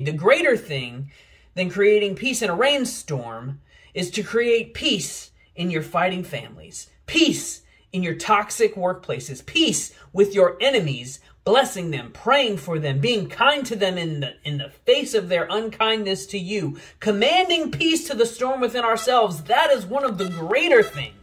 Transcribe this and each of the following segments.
The greater thing than creating peace in a rainstorm is to create peace in your fighting families, peace in your toxic workplaces, peace with your enemies, blessing them, praying for them, being kind to them in the face of their unkindness to you, commanding peace to the storm within ourselves. That is one of the greater things.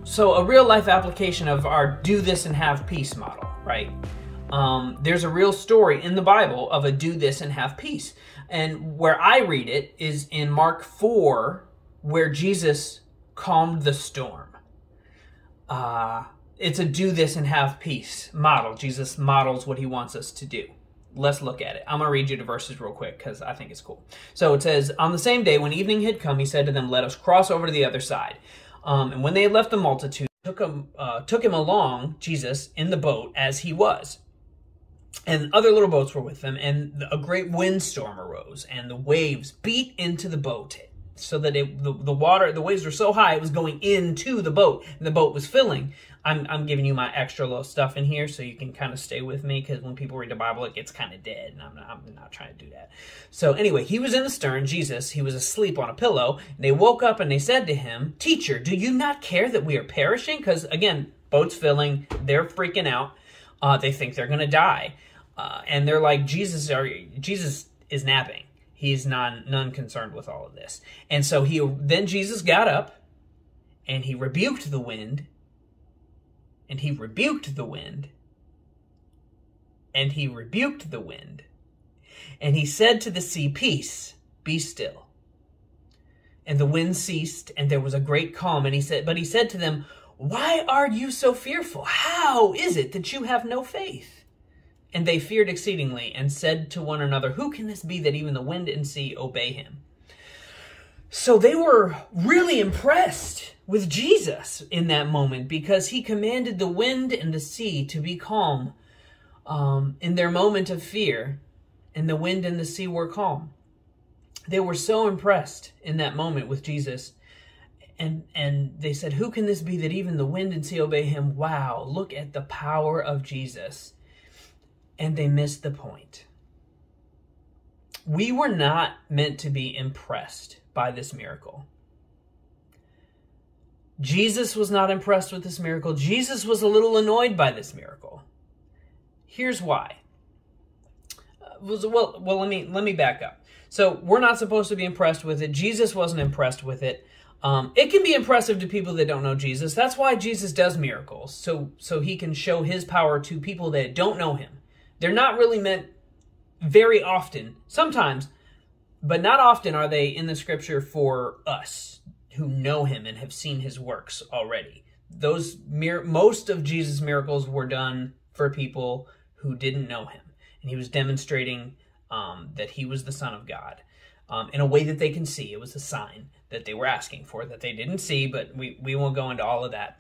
So a real life application of our do this and have peace model, right? There's a real story in the Bible of a do this and have peace. And where I read it is in Mark 4, where Jesus calmed the storm. It's a do this and have peace model. Jesus models what he wants us to do. Let's look at it. I'm going to read you the verses real quick because I think it's cool. So it says, on the same day when evening had come, he said to them, let us cross over to the other side. And when they had left the multitude, took him along, Jesus, in the boat as he was. And other little boats were with them, and a great windstorm arose, and the waves beat into the boat, so that the waves were so high it was going into the boat, and the boat was filling. I'm giving you my extra little stuff in here so you can kind of stay with me, because when people read the Bible, it gets kind of dead, and I'm not trying to do that. So anyway, he was in the stern, Jesus, he was asleep on a pillow, and they woke up and they said to him, Teacher, do you not care that we are perishing? Because again, boat's filling, they're freaking out, they think they're going to die. And they're like, Jesus is napping. He's none concerned with all of this. And so then Jesus got up and he rebuked the wind. And he rebuked the wind. And he rebuked the wind. And he said to the sea, Peace, be still. And the wind ceased, and there was a great calm. And he said to them, Why are you so fearful? How is it that you have no faith? And they feared exceedingly, and said to one another, Who can this be that even the wind and sea obey him? So they were really impressed with Jesus in that moment, because he commanded the wind and the sea to be calm in their moment of fear, and the wind and the sea were calm. They were so impressed in that moment with Jesus, and they said, Who can this be that even the wind and sea obey him? Wow, look at the power of Jesus. And they missed the point. We were not meant to be impressed by this miracle. Jesus was not impressed with this miracle. Jesus was a little annoyed by this miracle. Here's why. Well, let me back up. So we're not supposed to be impressed with it. Jesus wasn't impressed with it. It can be impressive to people that don't know Jesus. That's why Jesus does miracles, so he can show his power to people that don't know him. They're not really meant very often, sometimes, but not often are they in the scripture for us who know him and have seen his works already. Most of Jesus' miracles were done for people who didn't know him. And he was demonstrating that he was the Son of God in a way that they can see. It was a sign that they were asking for that they didn't see, but we won't go into all of that.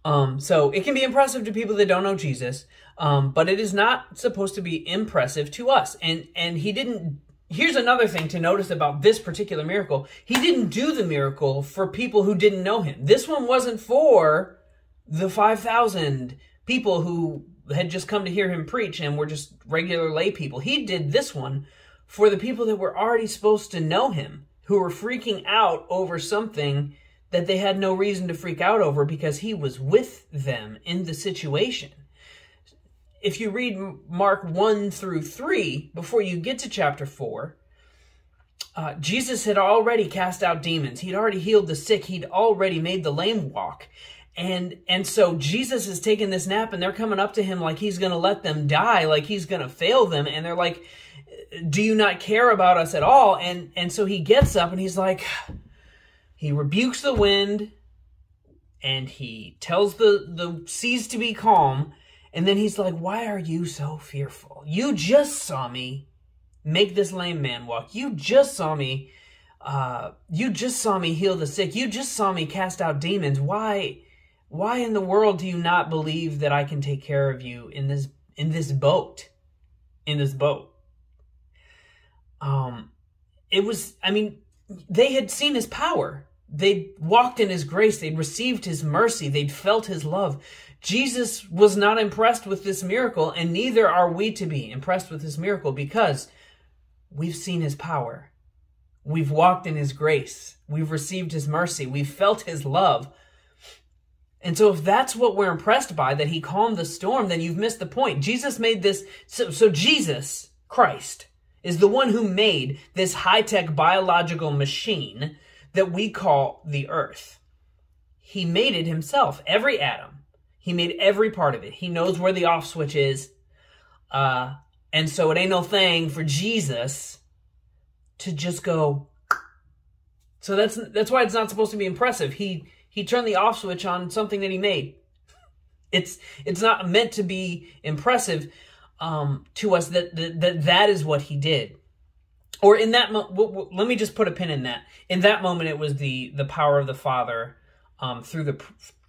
So it can be impressive to people that don't know Jesus, but it is not supposed to be impressive to us. And he didn't. Here's another thing to notice about this particular miracle. He didn't do the miracle for people who didn't know him. This one wasn't for the 5,000 people who had just come to hear him preach and were just regular lay people. He did this one for the people that were already supposed to know him, who were freaking out over something that they had no reason to freak out over because he was with them in the situation. If you read Mark 1 through 3, before you get to chapter 4, Jesus had already cast out demons. He'd already healed the sick. He'd already made the lame walk. And so Jesus is taking this nap, and they're coming up to him like he's going to let them die, like he's going to fail them. And they're like, do you not care about us at all? And so he gets up and he's like, he rebukes the wind, and he tells the seas to be calm. And then he's like, why are you so fearful? You just saw me make this lame man walk. You just saw me heal the sick. You just saw me cast out demons. Why in the world do you not believe that I can take care of you in this boat? In this boat. it was, I mean, they had seen his power. They'd walked in his grace. They'd received his mercy. They'd felt his love. Jesus was not impressed with this miracle, and neither are we to be impressed with this miracle, because we've seen his power. We've walked in his grace. We've received his mercy. We've felt his love. And so if that's what we're impressed by, that he calmed the storm, then you've missed the point. Jesus made this. So Jesus, Christ, is the one who made this high-tech biological machine that we call the earth. He made it himself, every atom. He made every part of it. He knows where the off switch is. And so it ain't no thing for Jesus to just go. So that's why it's not supposed to be impressive. He turned the off switch on something that he made. It's not meant to be impressive to us that is what he did. Or in that let me just put a pin in that. In that moment, it was the power of the Father through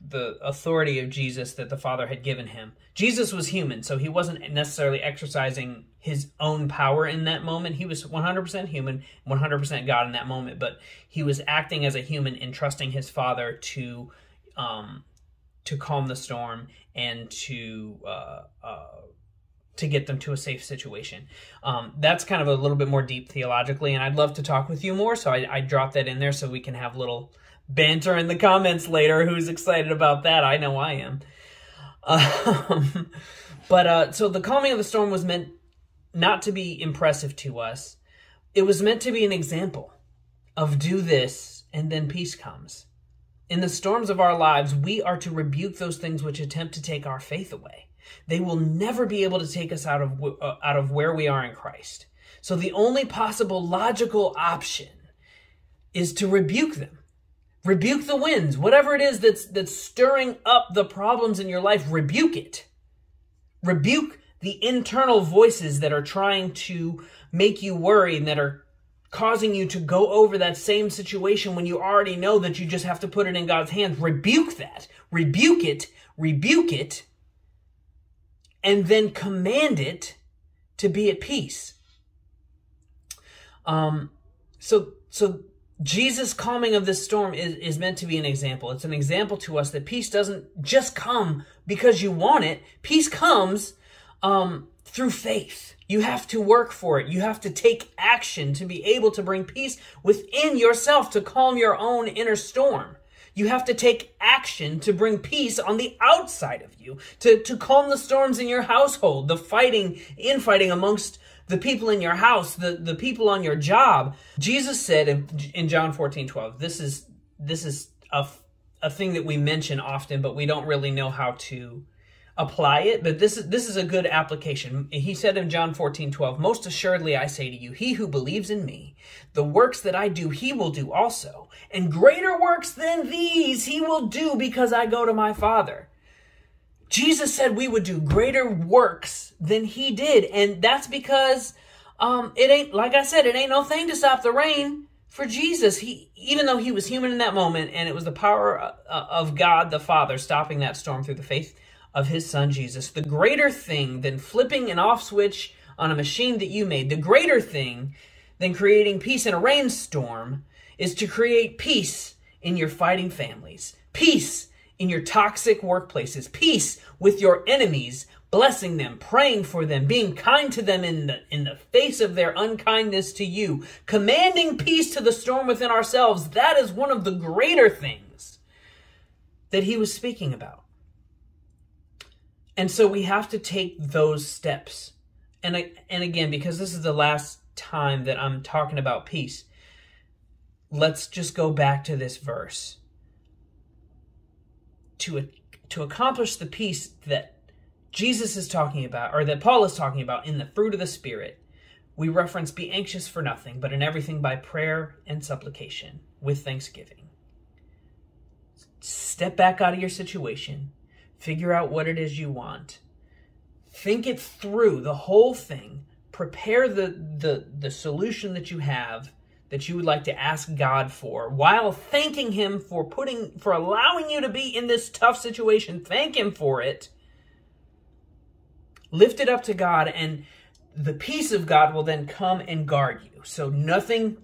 the authority of Jesus that the Father had given him. Jesus was human, so he wasn't necessarily exercising his own power in that moment. He was 100% human, 100% God in that moment, but he was acting as a human and trusting his Father to calm the storm and to get them to a safe situation. That's kind of a little bit more deep theologically, and I'd love to talk with you more, so I dropped that in there so we can have little banter in the comments later. Who's excited about that? I know I am. So the calming of the storm was meant not to be impressive to us. It was meant to be an example of do this and then peace comes. In the storms of our lives, we are to rebuke those things which attempt to take our faith away. They will never be able to take us out of where we are in Christ. So the only possible logical option is to rebuke them. Rebuke the winds. Whatever it is that's stirring up the problems in your life, rebuke it. Rebuke the internal voices that are trying to make you worry and that are causing you to go over that same situation when you already know that you just have to put it in God's hands. Rebuke that. Rebuke it. Rebuke it. And then command it to be at peace. So Jesus' calming of this storm is meant to be an example. It's an example to us that peace doesn't just come because you want it. Peace comes through faith. You have to work for it. You have to take action to be able to bring peace within yourself to calm your own inner storm. You have to take action to bring peace on the outside of you, to calm the storms in your household, the infighting amongst the people in your house, the people on your job. Jesus said in John 14:12, this is a thing that we mention often, but we don't really know how to apply it. But this is a good application. He said in John 14:12, most assuredly I say to you, he who believes in me, the works that I do, he will do also. And greater works than these he will do because I go to my Father. Jesus said we would do greater works than he did. And that's because it ain't, like I said, it ain't no thing to stop the rain for Jesus. Even though he was human in that moment, and it was the power of God the Father stopping that storm through the faith of his son Jesus, the greater thing than flipping an off switch on a machine that you made, the greater thing than creating peace in a rainstorm is to create peace in your fighting families, peace in your toxic workplaces, peace with your enemies, blessing them, praying for them, being kind to them in the face of their unkindness to you, commanding peace to the storm within ourselves. That is one of the greater things that he was speaking about. And so we have to take those steps. And again, because this is the last time that I'm talking about peace, let's just go back to this verse. To accomplish the peace that Jesus is talking about, or that Paul is talking about in the fruit of the Spirit, we reference be anxious for nothing, but in everything by prayer and supplication with thanksgiving. Step back out of your situation. Figure out what it is you want. Think it through, the whole thing. Prepare the solution that you have, that you would like to ask God for, while thanking him for allowing you to be in this tough situation. Thank him for it. Lift it up to God and the peace of God will then come and guard you. So nothing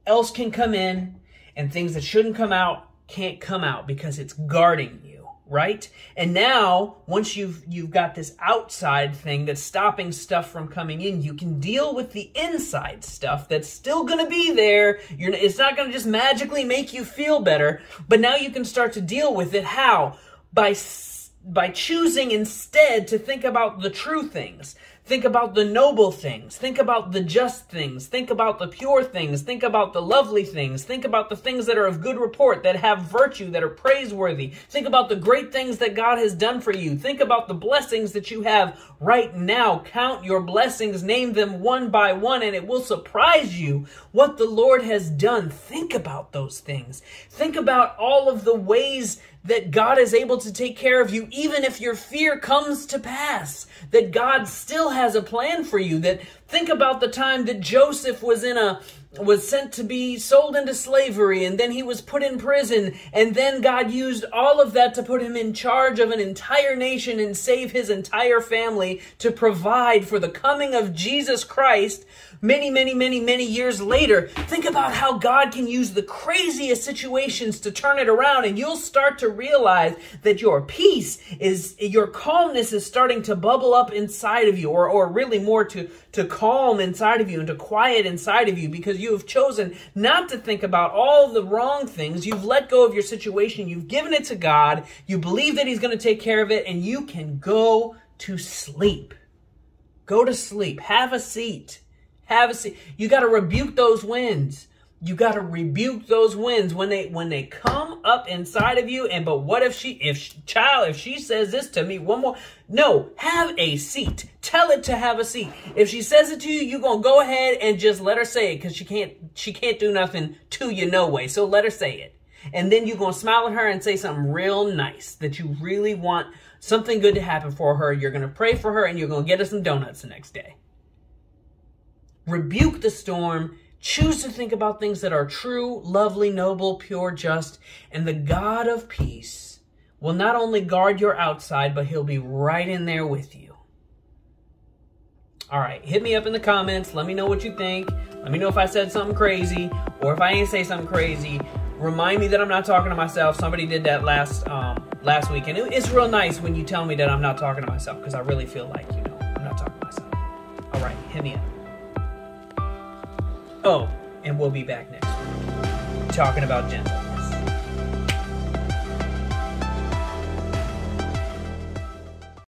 else can come in, and things that shouldn't come out can't come out because it's guarding you, right? And now, once you've got this outside thing that's stopping stuff from coming in, you can deal with the inside stuff that's still going to be there. It's not going to just magically make you feel better, but now you can start to deal with it. How? By choosing instead to think about the true things. Think about the noble things. Think about the just things. Think about the pure things. Think about the lovely things. Think about the things that are of good report, that have virtue, that are praiseworthy. Think about the great things that God has done for you. Think about the blessings that you have right now. Count your blessings, name them one by one, and it will surprise you what the Lord has done. Think about those things. Think about all of the ways that God is able to take care of you, even if your fear comes to pass, that God still has a plan for you. That think about the time that Joseph was sent to be sold into slavery, and then he was put in prison, and then God used all of that to put him in charge of an entire nation and save his entire family, to provide for the coming of Jesus Christ many, many, many, many years later. Think about how God can use the craziest situations to turn it around, and you'll start to realize that your peace your calmness is starting to bubble up inside of you, or really more to calm inside of you and to quiet inside of you, because you have chosen not to think about all the wrong things. You've let go of your situation. You've given it to God. You believe that He's going to take care of it, and you can go to sleep. Go to sleep. Have a seat. Have a seat. You got to rebuke those winds. You got to rebuke those winds when they come up inside of you. And but what if she says this to me one more? No, have a seat. Tell it to have a seat. If she says it to you, you're going to go ahead and just let her say it, because she can't do nothing to you no way. So let her say it. And then you're going to smile at her and say something real nice, that you really want something good to happen for her. You're going to pray for her, and you're going to get her some donuts the next day. Rebuke the storm. Choose to think about things that are true, lovely, noble, pure, just, and the God of peace will not only guard your outside, but He'll be right in there with you. All right, hit me up in the comments. Let me know what you think. Let me know if I said something crazy, or if I ain't say something crazy. Remind me that I'm not talking to myself. Somebody did that last week, and it's real nice when you tell me that I'm not talking to myself, because I really feel like, I'm not talking to myself. All right, hit me up. Oh, and we'll be back next week talking about gentleness.